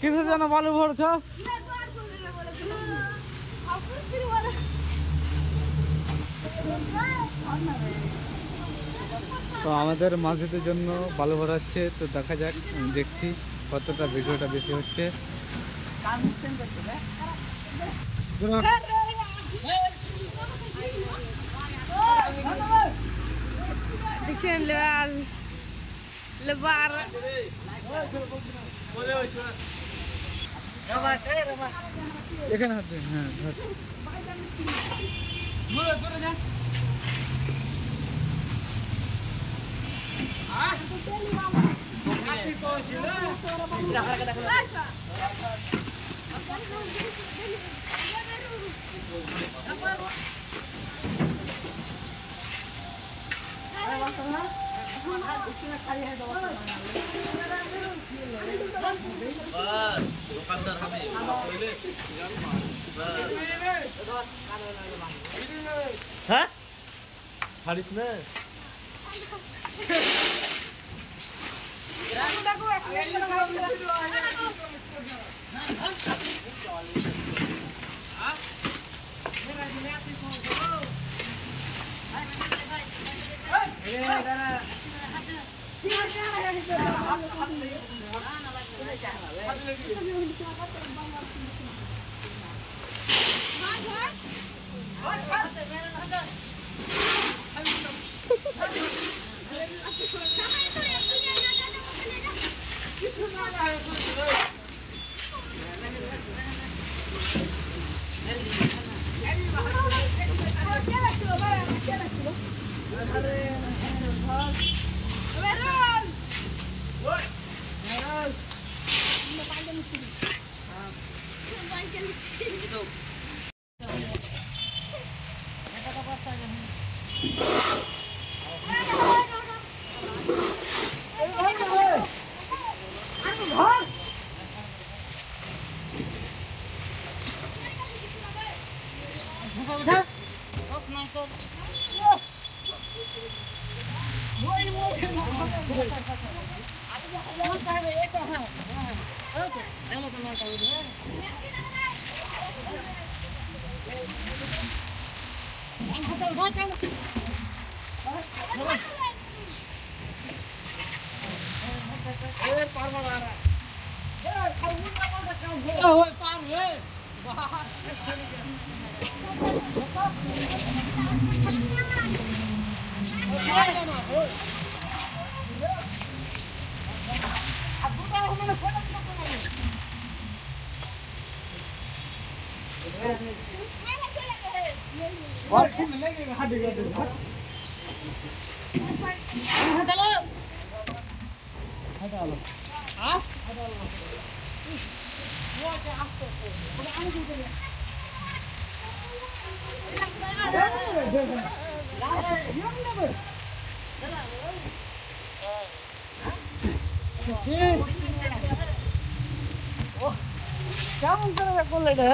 কিসের জন্য বালু ভরছ? তো আমাদের মসজিদের জন্য বালু ভরাচ্ছে, তো দেখা যাক, দেখছি কতটা ভিডিওটা বেশি হচ্ছে। দেখছেন লেবার এখানে হাত দিন। হ্যাঁ हारिस में কেমন করে করলে রে?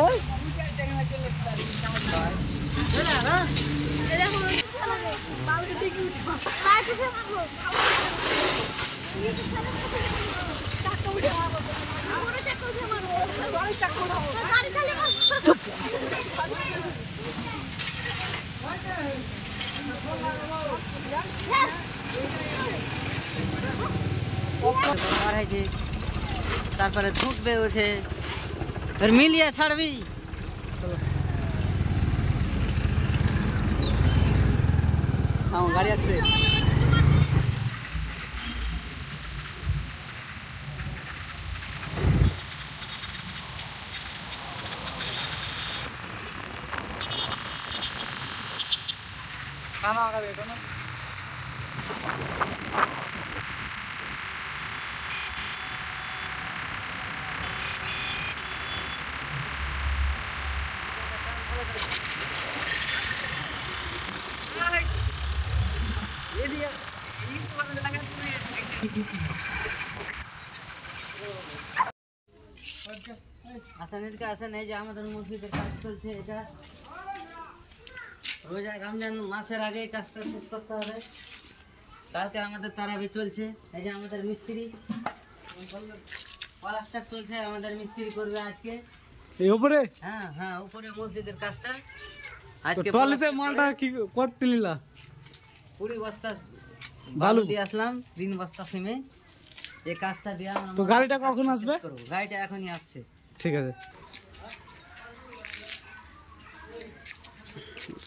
তারপরে ঢুকবে উঠে মিলিয়ে ছাড়বি। গাড়ি আসছে। আসেন এই যে আমাদের মসজিদের কাজ চলছে, এটা রোজা রমজান মাসের আগে কাজটা শেষ করতে হবে। কালকে আমাদের তারাবি চলছে, এই যে আমাদের মিস্ত্রি প্লাস্টার চলছে, আমাদের মিস্ত্রি করবে আজকে। এই উপরে হ্যাঁ হ্যাঁ, উপরে মসজিদের কাজটা তো আজকে ট্রলিতে প্লাস্টার মালটা করে কি করতে নিলা? 20 বস্তা বালু। বালু দিয়ে আসলাম, 3 বস্তা সিমেন্ট। এই কাজটা দিয়ে আমরা তো গাড়িটা কখন শেষ আসবে? করবো। গাড়িটা এখনই আসছে। ঠিক আছে।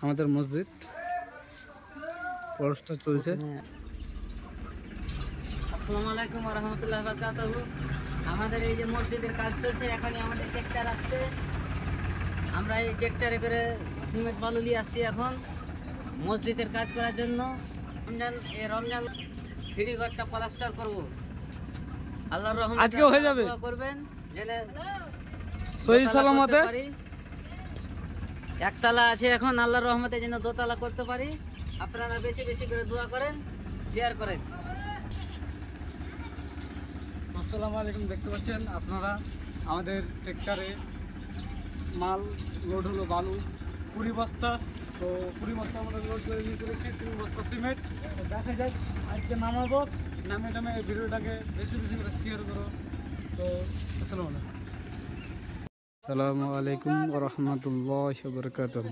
আমাদের মসজিদ পরশটা চলছে। হ্যাঁ। আসসালামু আলাইকুম ওয়া রাহমাতুল্লাহি ওয়া বারাকাতুহু। আমাদের এই যে মসজিদের কাজ চলছে, এখনই আমাদের ট্রাক্টর আসছে। আমরা এই ট্রাক্টরে করে সিমেন্ট বালু নিয়ে আসছি এখন মসজিদের কাজ করার জন্য। রমজান সিঁড়িঘরটা প্লাস্টার করব। আল্লাহর রহমতে আজকে হয়ে যাবে? দোয়া করবেন যেন সহি দোতলা সালামতে করতে পারি। একতলা আছে এখন, আল্লাহর রহমতে যেন দোতলা করতে পারি। আপনারা বেশি বেশি করে দোয়া করেন, শেয়ার করেন। আসসালামু আলাইকুম। দেখতে পাচ্ছেন আপনারা আমাদের ট্রেক্টরে মাল লোড হলো বালু 20 বস্তা। তো 20 বস্তা আমরা লোড করে নিয়ে করেছি 3 বস্তা সিমেন্ট। তো দেখা যাক আজকে নামাবো, নামে এই ভিডিওটাকে বেশি বেশি করে শেয়ার করো। তো আসসালামু আলাইকুম ওয়া রাহমাতুল্লাহি ওয়া বারাকাতুহু।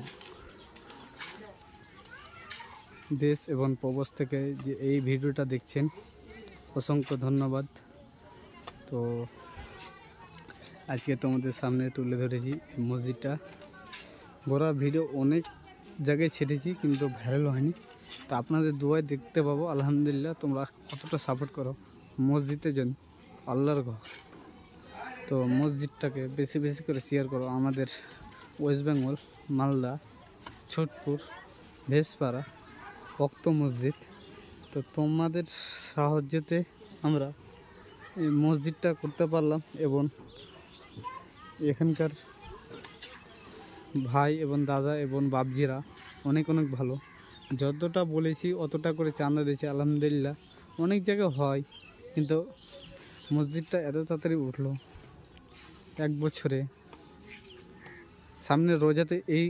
দেশ এবং প্রবাস থেকে যে এই ভিডিওটা দেখছেন অসংখ্য ধন্যবাদ। তো আজকে তোমাদের সামনে তুলে ধরেছি এই মসজিদটা। বড় ভিডিও অনেক জায়গায় ছেড়েছি কিন্তু ভাইরাল হয়নি। তো আপনাদের দোয়ায় দেখতে পাবো। আলহামদুলিল্লাহ, তোমরা কতটা সাপোর্ট করো মসজিদের জন্য, আল্লাহর ঘর। তো মসজিদটাকে বেশি বেশি করে শেয়ার করো। আমাদের ওয়েস্ট বেঙ্গল মালদা ছোটপুর ভেসপাড়া ভক্ত মসজিদ। তো তোমাদের সাহায্যতে আমরা এই মসজিদটা করতে পারলাম এবং এখানকার ভাই এবং দাদা এবং বাবজিরা অনেক অনেক ভালো। যতটা বলেছি অতটা করে চাঁদা দিয়েছে। আলহামদুলিল্লাহ, অনেক জায়গায় হয় কিন্তু মসজিদটা এত তাড়াতাড়ি উঠলো 1 বছরে। সামনে রোজাতে এই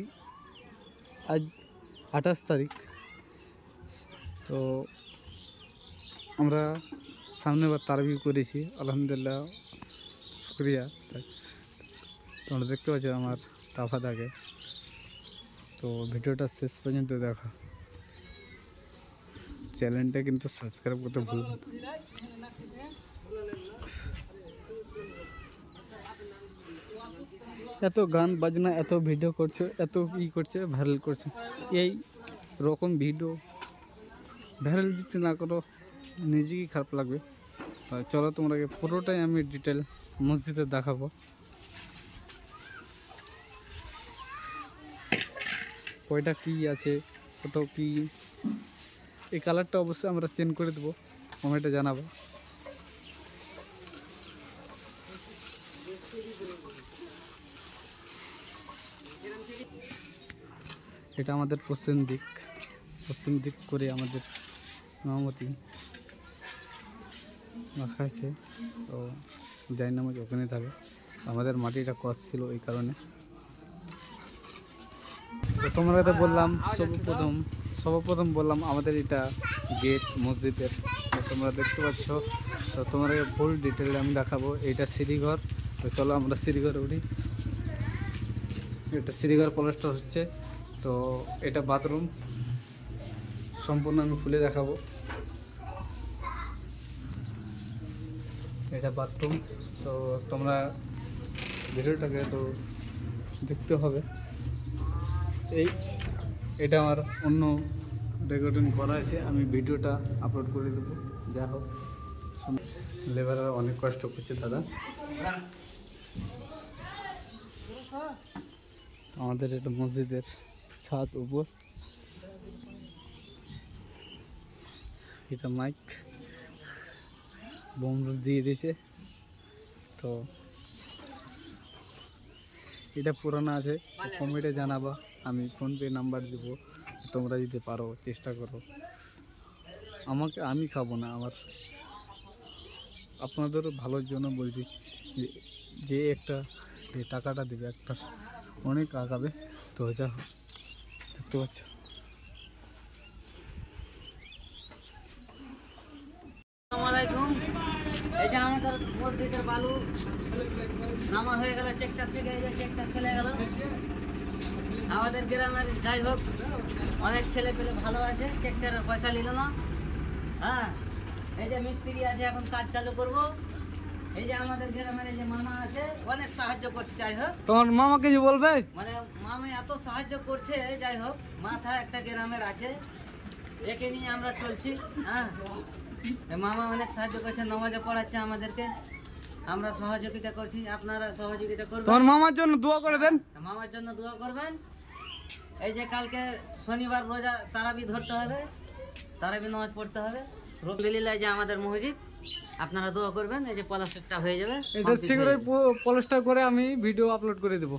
আজ 28 তারিখ। তো আমরা সামনেবার তারাবি করেছি, আলহামদুলিল্লাহ, শুক্রিয়া। তোমরা দেখতে পাচ্ছ আমার তাফা থাকে। তো ভিডিওটা শেষ পর্যন্ত দেখা, চ্যানেলটা কিন্তু সাবস্ক্রাইব করতে ভুলবেন। এত গান বাজনা, এত ভিডিও করছে, এত ই করছে, ভাইরাল করছে। এই রকম ভিডিও ভাইরাল যদি না করো নিজেকেই খারাপ লাগবে। চলো তোমাকে পুরোটাই আমি ডিটেল মসজিদে দেখাবো। কয়টা কি আছে, কত কি। এই কালারটা অবশ্যই আমরা চেঞ্জ করে দেবো, কমেন্টে জানাবো। এটা আমাদের পশ্চিম দিক করে আমাদের ইমামতি রাখা আছে। তো যাই নামাজ ওখানে থাকে। আমাদের মাটিটা কস ছিল এই কারণে। তো তোমরা তো বললাম সর্বপ্রথম বললাম আমাদের এটা গেট মসজিদের। তো তোমরা দেখতে পাচ্ছ। তো তোমরা ফুল ডিটেলে আমি দেখাবো। এইটা সিঁড়িঘর। তো চলো আমরা সিঁড়িঘরে উঠি। এটা সিঁড়িঘর প্লাস্টার হচ্ছে। তো এটা বাথরুম, সম্পূর্ণ আমি খুলে দেখাবো। এটা বাথরুম। তো তোমরা ভিডিওটাকে তো দেখতে হবে। এটা আমার অন্য রেকর্ডিং করা আছে, আমি ভিডিওটা আপলোড করে দেবো। যা হোক, লেবাররা অনেক কষ্ট করছে দাদা। আমাদের এটা মসজিদের ছাদ উপর। এটা মাইক বোমরুজ দিয়ে দিয়েছে। তো এটা পুরানো আছে, তো কমেন্টে জানাবা। আমি ফোনপে নাম্বার দেবো, তোমরা যদি পারো চেষ্টা করো। আমি খাবো না, আপনাদেরও ভালোর জন্য বলছি। যে একটা যে টাকাটা দেবে একটা অনেক আগাবে। তো যা দেখতে পাচ্ছ। আসসালামু আলাইকুম। এই যে আমাদের মসজিদের বালু নামা হয়ে গেল ট্রেক্টর থেকে, এই যে ট্রেক্টর চলে গেল আমাদের গ্রামের। যাই হোক, অনেক ছেলে পেলে ভালো আছে, ট্রেক্টরের পয়সা নিল না। হ্যাঁ, এই যে মিস্ত্রি আছে, এখন কাজ চালু করব। এই যে আমাদের গ্রামের এই যে মামা আছে, অনেক সাহায্য করছে। যাই হোক, তোমার মামা কিছু বলবে? মানে মামা এত সাহায্য করছে। যাই হোক, মাথা একটা গ্রামের আছে, একে নিয়ে আমরা চলছি। হ্যাঁ, এই মামা অনেক সাহায্য করছে, নামাজে পড়াচ্ছে আমাদেরকে, আমরা সহযোগিতা করছি, আপনারা সহযোগিতা করবেন। তোমার মামার জন্য দোয়া করে দেন। মামার জন্য দোয়া করবেন। এই যে কালকে শনিবার রোজা তারাবি ধরতে হবে, তারাবি নামাজ পড়তে হবে। রবিলিল্লাহ যে আমাদের মসজিদ, আপনারা দোয়া করবেন। এই যে পলাশেরটা হয়ে যাবে, এটা শীঘ্রই পলিস্টার করে আমি ভিডিও আপলোড করে দেবো।